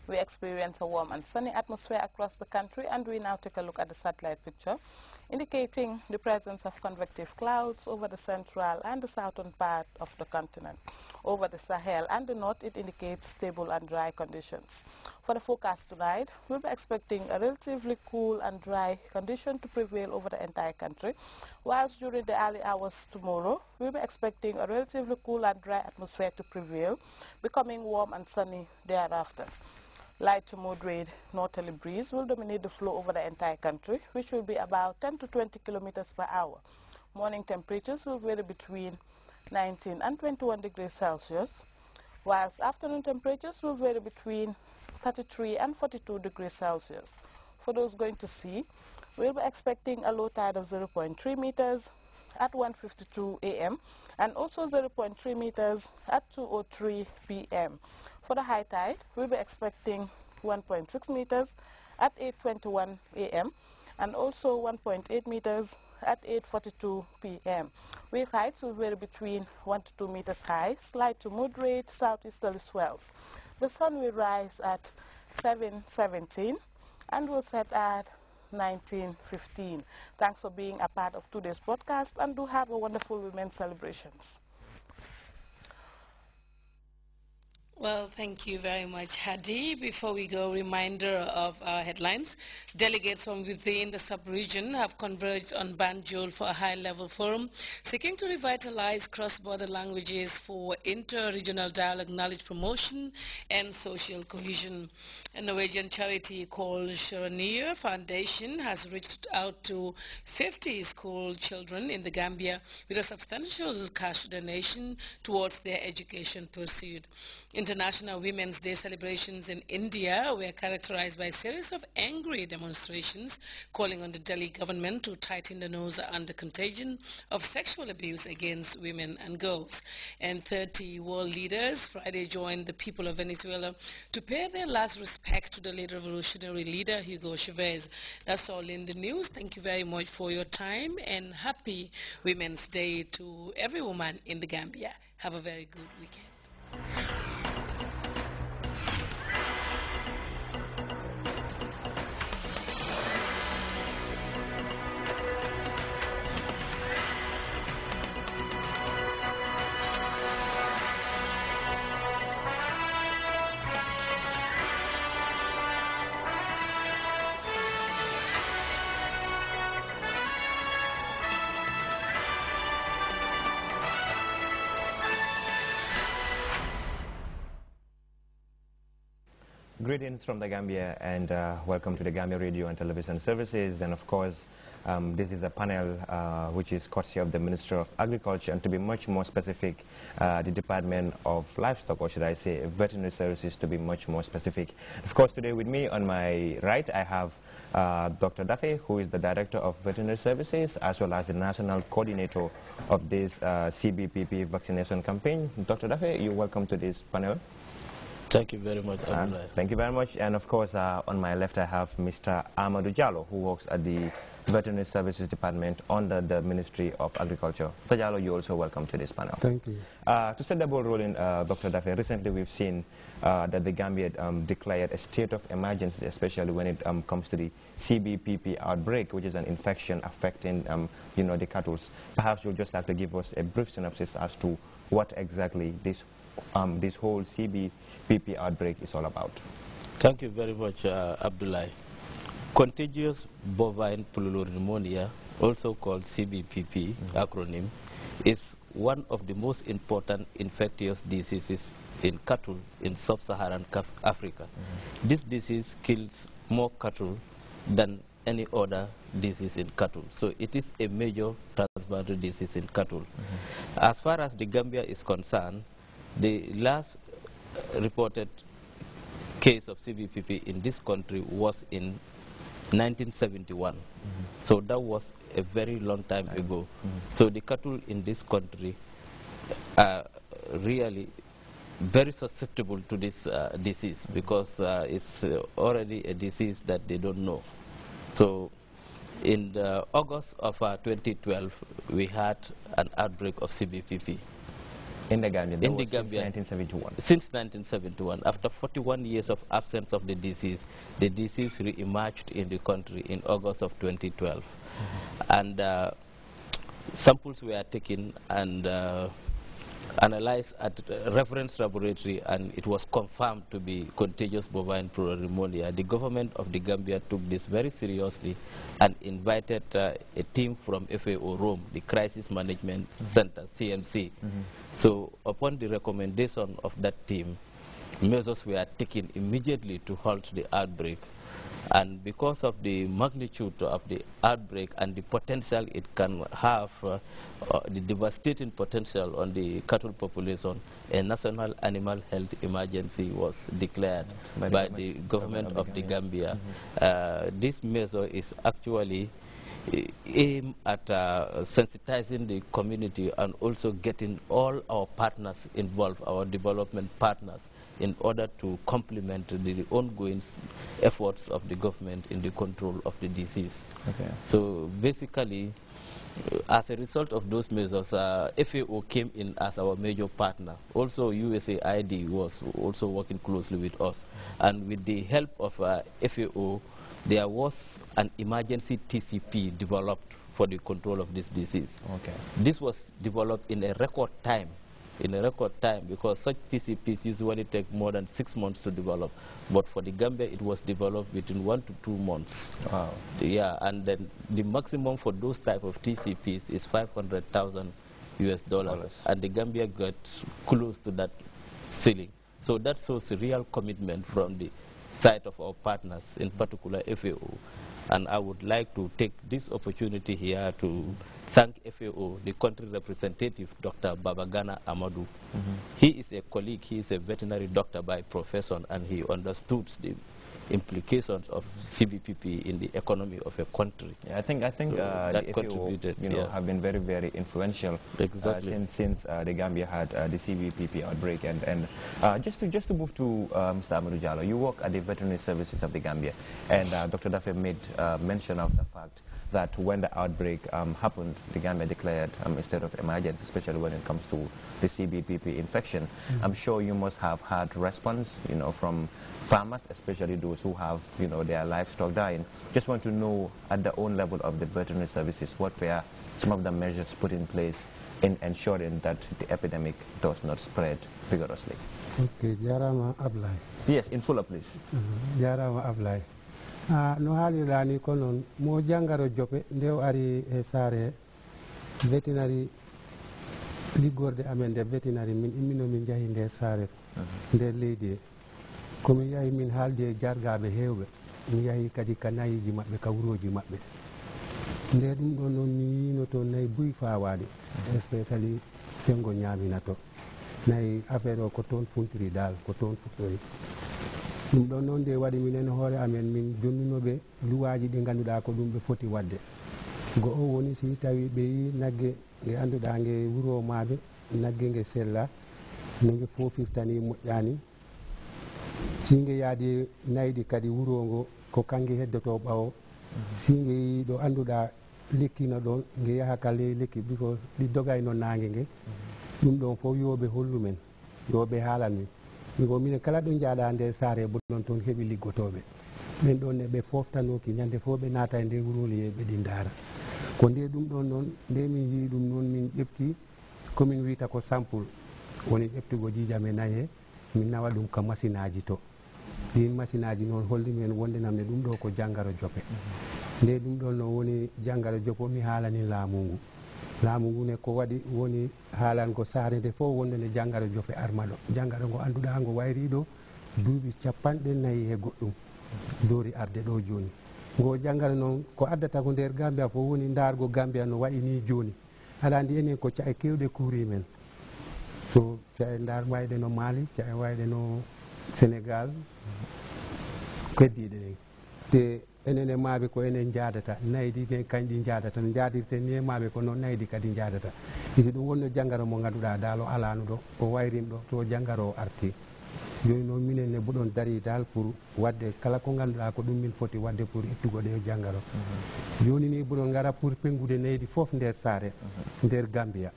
We experience a warm and sunny atmosphere across the country, and we now take a look at the satellite picture indicating the presence of convective clouds over the central and the southern part of the continent. Over the Sahel and the north, it indicates stable and dry conditions. For the forecast tonight, we'll be expecting a relatively cool and dry condition to prevail over the entire country, whilst during the early hours tomorrow, we'll be expecting a relatively cool and dry atmosphere to prevail, becoming warm and sunny thereafter. Light to moderate northerly breeze will dominate the flow over the entire country, which will be about 10 to 20 kilometers per hour. Morning temperatures will vary between 19 and 21 degrees Celsius, whilst afternoon temperatures will vary between 33 and 42 degrees Celsius. For those going to sea, we'll be expecting a low tide of 0.3 meters at 1:52 a.m. and also 0.3 meters at 2:03 p.m. For the high tide, we'll be expecting 1.6 meters at 8:21 a.m. and also 1.8 meters at 8:42 p.m. Wave heights will vary between 1 to 2 meters high, slight to moderate southeasterly swells. The sun will rise at 7:17 and will set at 19:15. Thanks for being a part of today's broadcast, and do have a wonderful women's celebrations. Well, thank you very much, Hadi. Before we go, reminder of our headlines. Delegates from within the sub-region have converged on Banjul for a high-level forum seeking to revitalize cross-border languages for inter-regional dialogue, knowledge promotion, and social cohesion. A Norwegian charity called Sharonir Foundation has reached out to 50 school children in the Gambia with a substantial cash donation towards their education pursuit. International Women's Day celebrations in India were characterized by a series of angry demonstrations calling on the Delhi government to tighten the nose on the contagion of sexual abuse against women and girls. And 30 world leaders Friday joined the people of Venezuela to pay their last respect to the late revolutionary leader Hugo Chavez. That's all in the news. Thank you very much for your time, and happy Women's Day to every woman in the Gambia. Have a very good weekend. Greetings from the Gambia, and welcome to the Gambia Radio and Television Services. And of course, this is a panel which is courtesy of the Minister of Agriculture, and to be much more specific, the Department of Livestock, or should I say Veterinary Services, to be much more specific. Of course, today with me on my right, I have Dr. Dafe, who is the Director of Veterinary Services, as well as the National Coordinator of this CBPP vaccination campaign. Dr. Dafe, you're welcome to this panel. Thank you very much, Thank you very much. And of course, on my left, I have Mr. Amadou Diallo, who works at the Veterinary Services Department under the Ministry of Agriculture. Mr. Diallo, you're also welcome to this panel. Thank you. To set the ball rolling, Dr. Dafe, recently we've seen that the Gambia declared a state of emergency, especially when it comes to the CBPP outbreak, which is an infection affecting the cattle. Perhaps you'd just like to give us a brief synopsis as to what exactly this whole CBPP outbreak is all about. Thank you very much, Abdullah. Contagious bovine pulmonary pneumonia, also called CBPP acronym, is one of the most important infectious diseases in cattle in sub-Saharan Africa. This disease kills more cattle than any other disease in cattle. So it is a major transboundary disease in cattle. As far as the Gambia is concerned, the last reported case of CBPP in this country was in 1971. So that was a very long time ago. So the cattle in this country are really very susceptible to this disease, because it's already a disease that they don't know. So in August of 2012, we had an outbreak of CBPP. In the Gambia? In the Since Gambia. 1971? Since 1971. After 41 years of absence of the disease re-emerged in the country in August of 2012. And samples were taken and analyzed at reference laboratory, and it was confirmed to be contagious bovine pneumonia. The government of the Gambia took this very seriously and invited a team from FAO Rome, the Crisis Management Center, CMC. So upon the recommendation of that team, measures were taken immediately to halt the outbreak. And because of the magnitude of the outbreak and the potential it can have, the devastating potential on the cattle population, a national animal health emergency was declared by the government of the Gambia. This measure is actually aimed at sensitizing the community and also getting all our partners involved, our development partners, in order to complement the ongoing efforts of the government in the control of the disease. Okay. So basically, as a result of those measures, FAO came in as our major partner. Also, USAID was also working closely with us. And with the help of FAO, there was an emergency TCP developed for the control of this disease. Okay. This was developed in a record time, because such TCPs usually take more than 6 months to develop. But for the Gambia, it was developed within 1 to 2 months. Wow. Yeah, and then the maximum for those type of TCPs is $500,000 US, and the Gambia got close to that ceiling. So that shows a real commitment from the side of our partners, in particular FAO. And I would like to take this opportunity here to thank FAO, the country representative, Dr. Babagana Amadou. He is a colleague, he is a veterinary doctor by profession, and he understood the implications of CBPP in the economy of a country. Yeah, I think so that contributed, have been very, very influential. Exactly. Since the Gambia had the CBPP outbreak. And just to move to Mr. Amadou Jallow, you work at the Veterinary Services of the Gambia, and Dr. Dafe made mention of the fact that when the outbreak happened, the Gambia declared a state of emergency, especially when it comes to the CBPP infection. I'm sure you must have had response, from farmers, especially those who have, their livestock dying. Just want to know, at the own level of the veterinary services, what were some of the measures put in place in ensuring that the epidemic does not spread vigorously? Okay, Jarama Ablay. Yes, in fuller, please. Jarama Ablay. No haalirani ko noon mo jangaro jope ndew ari e saare veterinary liggorde amen nde veterinary min immino min jahi nde saare nde leydi e komin yahi min haaldi e jargaɓe hewɓe mi yahi kadi ka nayiji maɓɓe ka wuroji maɓɓe nde ɗum ɗon noon mi yino to nayi buy fawaɗe especially sengo ñamina to nayi affaire o ko toon funtiri dal ko toon fuɗɗori ɗum ɗon noon nde waɗi minen hoore amen min jonnunoɓe luwaji ɗi ngannduɗa ko ɗum ɓe foti wadde go o woni si tawi ɓe yi nagge nge annduɗa nge wuro maɓe nagge nge sella no nge fofirtani moƴƴani si nge yaadi nayɗi kadi wuro ngo ko kange heddoto ɓawo si nge yi ɗo annduɗa lekkino ɗon nge yaha ka ley lekki biko ɗi dogayno nangue nge ɗum ɗon fof yoɓe hollumen yoɓe haalanmin miko minen kala ɗo jaaɗa nde saare bo ɗon toon heeɓi liggotoɓe ɓen ɗon ne ɓe foftanoki ñande fof ɓe naata e nde wuroli e ɓeɗi daara ko nde ɗum ɗon noon nde min jii ɗum noon min ƴefti komin wiyta ko sample woni ƴeftugo jiijame nayi min nawa ɗum ka machine aji to ɗin machine aji noon holli men wondenamne ɗum ɗo ko janngaro jope nde ɗum ɗon noon woni janngaro jopo mi haalani laamu ngu laamu ngu ne ko waɗi woni haalango saare nde fof wonde nde janngaro jope armaɗo janngaro ngo annduɗa ngo wayri ɗo duuɓi 40 e goɗɗum doori arde ɗo joni ngo janngaro noon ko addata ko nder Gambia fof woni dargo Gambia no wayi ni joni aɗa andi enen ko cae kewɗe kuuri men so cae ndar wayɗe no Mali cae wayɗe no Sénégal keddiɗe ɗen te enen e maaɓe ko enen jaadata naydi ɓen kañƴi jaadata no jaadirten ni e maaɓe ko noon naydi kadi jaadata isi ɗum wonno janngaro mo ngannduɗa dal o alano ɗo o wayrim ɗo to janngaro o arti joni noon minen ne mboɗon dari dal pour wadde kala ko ngannduɗa ko ɗum min foti wadde pour ittugo ɗe janngaro joni ni mboɗon ngara pour pengude naydi fof nder saare nder Gambia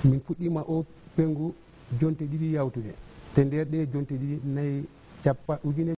min fuɗɗima o pengu jonte ɗiɗi yawtude te nder ɗe jonte ɗiɗi nayi cappa ujune